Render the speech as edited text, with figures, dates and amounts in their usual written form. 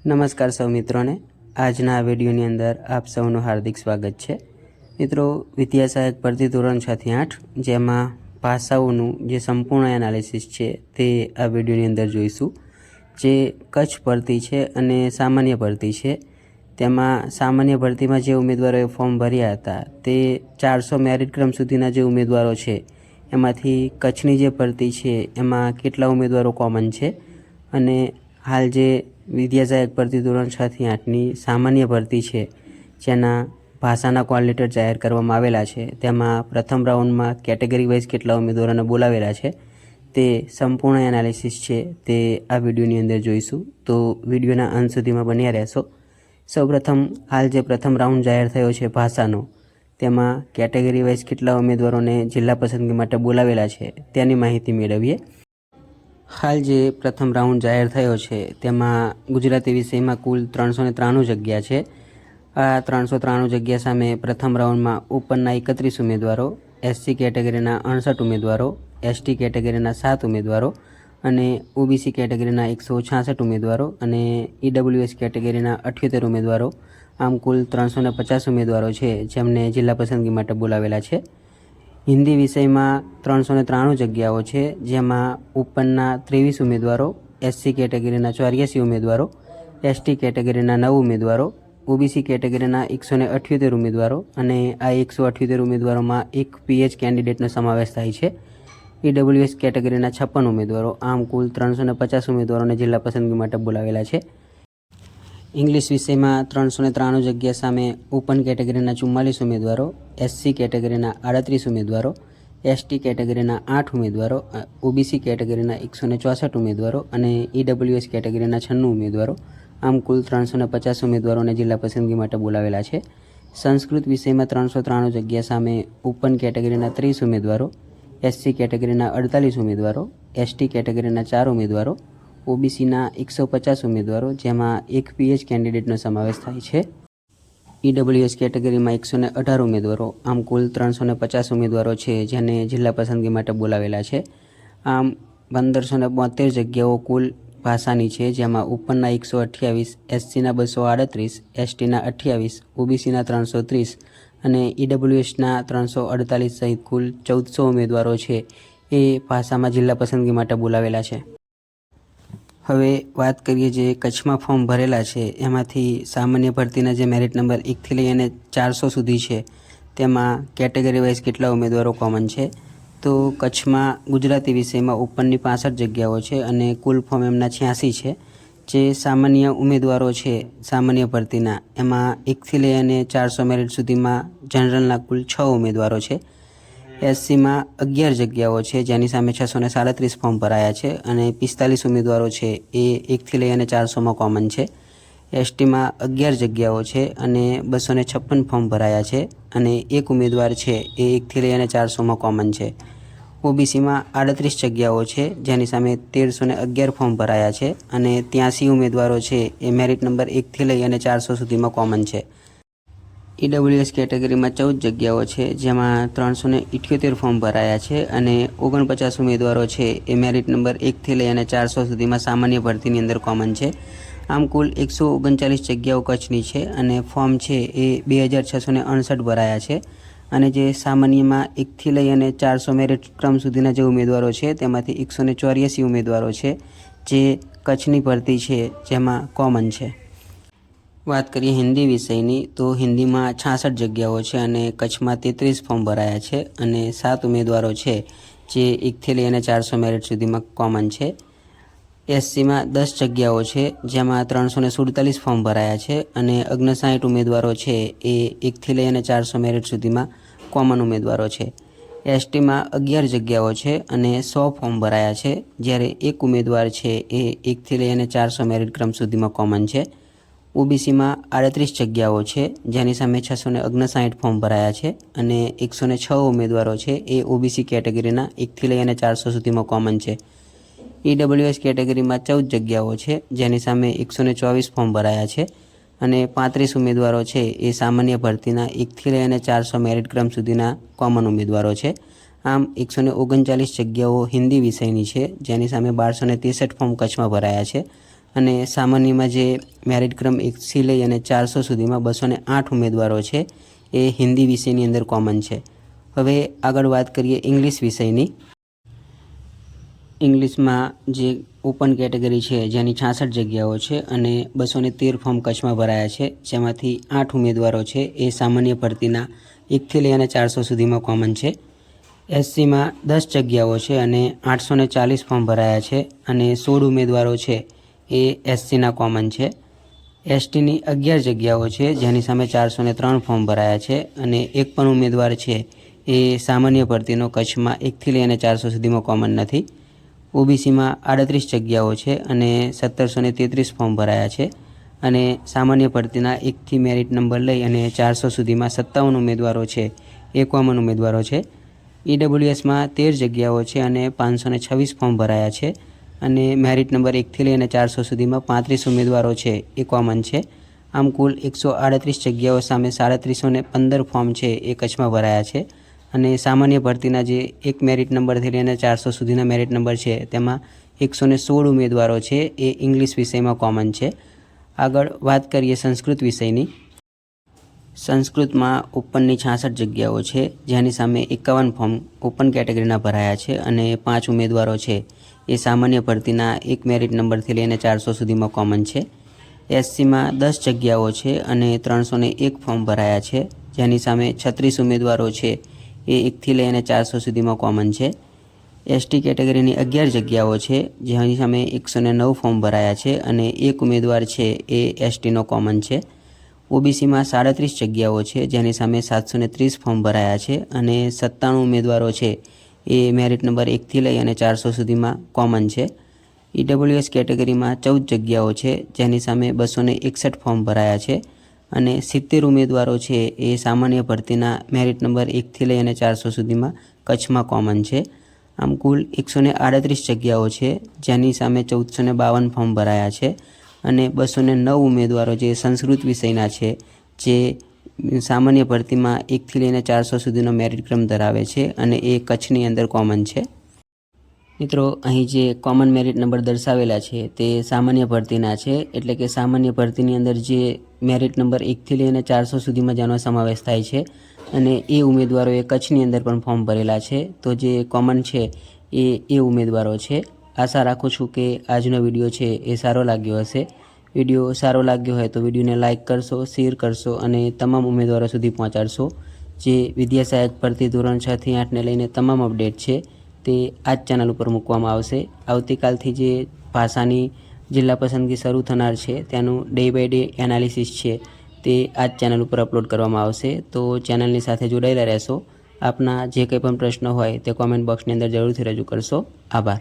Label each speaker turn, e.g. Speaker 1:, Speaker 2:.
Speaker 1: નમસ્કાર સૌ મિત્રોને, આજના આ વિડીયોની અંદર આપ સૌનું હાર્દિક સ્વાગત છે। મિત્રો, વિદ્યા સહાયક ભરતી ધોરણ 6 થી 8 જેમાં ભાષાઓનું જે સંપૂર્ણ એનાલિસિસ છે તે આ વિડીયોની અંદર જોઈશું। જે કચ્છ ભરતી છે અને સામાન્ય ભરતી છે, તેમાં સામાન્ય ભરતીમાં જે ઉમેદવારોએ ફોર્મ ભર્યા હતા તે 400 મેરિટ ક્રમ સુધીના જે ઉમેદવારો છે એમાંથી કચ્છની જે ભરતી છે એમાં કેટલા ઉમેદવારો કોમન છે અને હાલ જે વિદ્યા સહાયક ભરતી ધોરણ 6 થી 8ની સામાન્ય ભરતી છે જેના ભાષાના કોલ લેટર જાહેર કરવામાં આવેલા છે તેમાં પ્રથમ રાઉન્ડમાં કેટેગરી વાઇઝ કેટલા ઉમેદવારોને બોલાવેલા છે તે સંપૂર્ણ એનાલિસિસ છે તે આ વિડીયોની અંદર જોઈશું। તો વિડીયોના અંત સુધીમાં બન્યા રહેશો। સૌપ્રથમ હાલ જે પ્રથમ રાઉન્ડ જાહેર થયો છે ભાષાનો, તેમાં કેટેગરી વાઇઝ કેટલા ઉમેદવારોને જિલ્લા પસંદગી માટે બોલાવેલા છે તેની માહિતી મેળવીએ। હાલ જે પ્રથમ રાઉન્ડ જાહેર થયો છે તેમાં ગુજરાતી વિષયમાં કુલ 393 જગ્યા છે। આ 393 જગ્યા સામે પ્રથમ રાઉન્ડમાં ઉપરના 31 ઉમેદવારો, એસસી કેટેગરીના 68 ઉમેદવારો, એસટી કેટેગરીના 7 ઉમેદવારો અને ઓબીસી કેટેગરીના 166 ઉમેદવારો અને ઈડબ્લ્યુએસ કેટેગરીના 78 ઉમેદવારો, આમ કુલ 350 ઉમેદવારો છે જેમને જિલ્લા પસંદગી માટે બોલાવેલા છે। હિન્દી વિષયમાં 393 જગ્યાઓ છે જેમાં ઉપરના 23 ઉમેદવારો, એસસી કેટેગરીના 84 ઉમેદવારો, એસટી કેટેગરીના 9 ઉમેદવારો, ઓબીસી કેટેગરીના 178 ઉમેદવારો અને આ 178 ઉમેદવારોમાં એક પીએચ કેન્ડિડેટનો સમાવેશ થાય છે। ઈડબ્લ્યુએસ કેટેગરીના 56 ઉમેદવારો, આમ કુલ 350 ઉમેદવારોને જિલ્લા પસંદગી માટે બોલાવેલા છે। ઇંગ્લિશ વિષયમાં 393 જગ્યા સામે ઓપન કેટેગરીના 44 ઉમેદવારો, એસસી કેટેગરીના 38 ઉમેદવારો, એસટી કેટેગરીના 8 ઉમેદવારો, ઓબીસી કેટેગરીના 164 ઉમેદવારો અને ઈડબ્લ્યુએસ કેટેગરીના 96 ઉમેદવારો, આમ કુલ 350 ઉમેદવારોને જિલ્લા પસંદગી માટે બોલાવેલા છે। સંસ્કૃત વિષયમાં 393 જગ્યા સામે ઓપન કેટેગરીના 30 ઉમેદવારો, એસસી કેટેગરીના 48 ઉમેદવારો, એસટી કેટેગરીના 4 ઉમેદવારો, ઓબીસીના 150 ઉમેદવારો જેમાં એક પીએચ કેન્ડિડેટનો સમાવેશ થાય છે। ઈડબ્લ્યુએસ કેટેગરીમાં 118 ઉમેદવારો, આમ કુલ 350 ઉમેદવારો છે જેને જિલ્લા પસંદગી માટે બોલાવેલા છે। આમ 1572 જગ્યાઓ કુલ ભાષાની છે જેમાં ઉપરના 128, એસસીના 238, એસટીના 28, ઓબીસીના 330 અને ઈડબ્લ્યુએસના 348 સહિત કુલ 1400 ઉમેદવારો છે એ ભાષામાં જિલ્લા પસંદગી માટે બોલાવેલા છે। હવે વાત કરીએ જે કચ્છમાં ફોર્મ ભરેલા છે એમાંથી સામાન્ય ભરતીના જે મેરિટ નંબર 1થી લઈને 400 સુધી છે તેમાં કેટેગરી વાઇઝ કેટલા ઉમેદવારો કોમન છે। તો કચ્છમાં ગુજરાતી વિષયમાં ઉપરની 65 જગ્યાઓ છે અને કુલ ફોર્મ એમના 86 છે। જે સામાન્ય ઉમેદવારો છે સામાન્ય ભરતીના, એમાં 1થી લઈને 400 મેરિટ સુધીમાં જનરલના કુલ 6 ઉમેદવારો છે। એસસીમાં 11 જગ્યાઓ છે જેની સામે 637 ફોર્મ ભરાયા છે અને 45 ઉમેદવારો છે એ 1થી લઈને 400માં કોમન છે। એસટીમાં 11 જગ્યાઓ છે અને 256 ફોર્મ ભરાયા છે અને એક ઉમેદવાર છે એ 1થી લઈને 400માં કોમન છે। ઓબીસીમાં 38 જગ્યાઓ છે જેની સામે 1311 ફોર્મ ભરાયા છે અને 83 ઉમેદવારો છે એ મેરિટ નંબર 1થી લઈને 400 સુધીમાં કોમન છે। ઈડબ્લ્યુએસ કેટેગરીમાં 14 જગ્યાઓ છે જેમાં 378 ફોર્મ ભરાયા છે અને 49 ઉમેદવારો છે એ મેરિટ નંબર 1થી લઈને 400 સુધીમાં સામાન્ય ભરતીની અંદર કોમન છે। આમ કુલ 139 જગ્યાઓ કચ્છની છે અને ફોર્મ છે એ 2659 ભરાયા છે અને જે સામાન્યમાં 1થી લઈને 400 મેરિટ ક્રમ સુધીના જે ઉમેદવારો છે તેમાંથી 184 ઉમેદવારો છે જે કચ્છની ભરતી છે જેમાં કોમન છે। વાત કરીએ હિન્દી વિષયની, તો હિન્દીમાં 66 જગ્યાઓ છે અને કચ્છમાં 33 ફોર્મ ભરાયા છે અને 7 ઉમેદવારો છે જે 1થી લઈને 400 મેરિટ સુધીમાં કોમન છે। એસસીમાં 10 જગ્યાઓ છે જેમાં 347 ફોર્મ ભરાયા છે અને 59 ઉમેદવારો છે એ 1થી લઈને 400 મેરિટ સુધીમાં કોમન ઉમેદવારો છે। એસટીમાં 11 જગ્યાઓ છે અને 100 ફોર્મ ભરાયા છે જ્યારે એક ઉમેદવાર છે એ 1થી લઈને 400 મેરિટ ક્રમ સુધીમાં કોમન છે। ઓબીસીમાં 38 જગ્યાઓ છે જેની સામે 659 ફોર્મ ભરાયા છે અને 106 ઉમેદવારો છે એ ઓબીસી કેટેગરીના 1થી લઈને 400 સુધીમાં કોમન છે। ઈડબ્લ્યુએસ કેટેગરીમાં 14 જગ્યાઓ છે જેની સામે 124 ફોર્મ ભરાયા છે અને 35 ઉમેદવારો છે એ સામાન્ય ભરતીના 1થી લઈને 400 મેરિટ ક્રમ સુધીના કોમન ઉમેદવારો છે। આમ 139 જગ્યાઓ હિન્દી વિષયની છે જેની સામે 1263 ફોર્મ કચ્છમાં ભરાયા છે અને સામાન્યમાં જે મેરિટ ક્રમ 1થી લઈ અને 400 સુધીમાં 208 ઉમેદવારો છે એ હિન્દી વિષયની અંદર કોમન છે. હવે આગળ વાત કરીએ ઇંગ્લિશ વિષયની. ઇંગ્લિશમાં જે ઓપન કેટેગરી છે જેની 66 જગ્યાઓ છે અને 213 ફોર્મ કચ્છમાં ભરાયા છે, જેમાંથી 8 ઉમેદવારો છે એ સામાન્ય ભરતીના 1થી લઈ અને 400 સુધીમાં કોમન છે. એસસીમાં 10 જગ્યાઓ છે અને 840 ફોર્મ ભરાયા છે અને 16 ઉમેદવારો છે એ એસસીના કોમન છે. એસટીની 11 જગ્યાઓ છે જેની સામે 403 ફોર્મ ભરાયા છે અને એક પણ ઉમેદવાર છે એ સામાન્ય ભરતીનો કચ્છમાં 1થી લઈ અને 400 સુધીમાં કોમન નથી. ઓબીસીમાં 38 જગ્યાઓ છે અને 1733 ફોર્મ ભરાયા છે અને સામાન્ય ભરતીના 1થી મેરિટ નંબર લઈ અને 400 સુધીમાં 57 ઉમેદવારો છે એ કોમન ઉમેદવારો છે. ઈડબ્લ્યુએસમાં 13 જગ્યાઓ છે અને 526 ફોર્મ ભરાયા છે અને મેરિટ નંબર 1થી લઈ અને 400 સુધીમાં 35 ઉમેદવારો છે એ કોમન છે. આમ કુલ 138 જગ્યાઓ સામે 3715 ફોર્મ છે એ કચ્છમાં ભરાયા છે અને સામાન્ય ભરતીના જે એક મેરિટ નંબરથી લઈને 400 સુધીના મેરિટ નંબર છે તેમાં 116 ઉમેદવારો છે એ ઇંગ્લિશ વિષયમાં કોમન છે. આગળ વાત કરીએ સંસ્કૃત વિષયની. સંસ્કૃતમાં ઓપનની 66 જગ્યાઓ છે જેની સામે 51 ફોર્મ ઓપન કેટેગરીના ભરાયા છે અને 5 ઉમેદવારો છે એ સામાન્ય ભરતીના એક મેરિટ નંબરથી લઈને 400 સુધીમાં કોમન છે. એસસીમાં 10 જગ્યાઓ છે અને 301 ફોર્મ ભરાયા છે જેની સામે 36 ઉમેદવારો છે એ 1થી લઈ અને 400 સુધીમાં કોમન છે. એસટી કેટેગરીની 11 જગ્યાઓ છે જેની સામે 109 ફોર્મ ભરાયા છે અને એક ઉમેદવાર છે એ એસટીનો કોમન છે. ઓબીસીમાં 37 જગ્યાઓ છે જેની સામે 730 ફોર્મ ભરાયા છે અને 97 ઉમેદવારો છે એ મેરિટ નંબર 1થી લઈ અને 400 સુધીમાં કોમન છે. ઈડબ્લ્યુએસ કેટેગરીમાં 14 જગ્યાઓ છે જેની સામે 261 ફોર્મ ભરાયા છે અને 70 ઉમેદવારો છે એ સામાન્ય ભરતીના મેરિટ નંબર 1થી લઈ અને 400 સુધીમાં કચ્છમાં કોમન છે. આમ કુલ 138 જગ્યાઓ છે જેની સામે 1452 ફોર્મ ભરાયા છે અને 209 ઉમેદવારો જે સંસ્કૃત વિષયના છે જે સામાન્ય ભરતીમાં 1થી લઈને 400 સુધીનો મેરિટ ક્રમ ધરાવે છે અને એ કચ્છની અંદર કોમન છે. મિત્રો, અહીં જે કોમન મેરિટ નંબર દર્શાવેલા છે તે સામાન્ય ભરતીના છે, એટલે કે સામાન્ય ભરતીની અંદર જે મેરિટ નંબર 1થી લઈને 400 સુધીમાં જેનો સમાવેશ થાય છે અને એ ઉમેદવારોએ કચ્છની અંદર પણ ફોર્મ ભરેલા છે. તો જે કોમન છે એ ઉમેદવારો છે. આશા રાખું છું કે આજનો વિડીયો છે એ સારો લાગ્યો હશે. વિડીયો સારો લાગ્યો હોય તો વિડીયોને લાઇક કરશો, શેર કરશો અને તમામ ઉમેદવારો સુધી પહોંચાડશો. જે વિદ્યા સહાયક ભરતી ધોરણ 6 થી 8ને લઈને તમામ અપડેટ છે તે આ જ ચેનલ ઉપર મૂકવામાં આવશે. આવતીકાલથી જે ભાષાની જિલ્લા પસંદગી શરૂ થનાર છે તેનું ડે બાય ડે એનાલિસિસ છે તે આ જ ચેનલ ઉપર અપલોડ કરવામાં આવશે. તો ચેનલની સાથે જોડાયેલા રહેશો. આપના જે કંઈ પણ પ્રશ્નો હોય તે કોમેન્ટ બોક્સની અંદર જરૂરથી રજૂ કરશો. આભાર.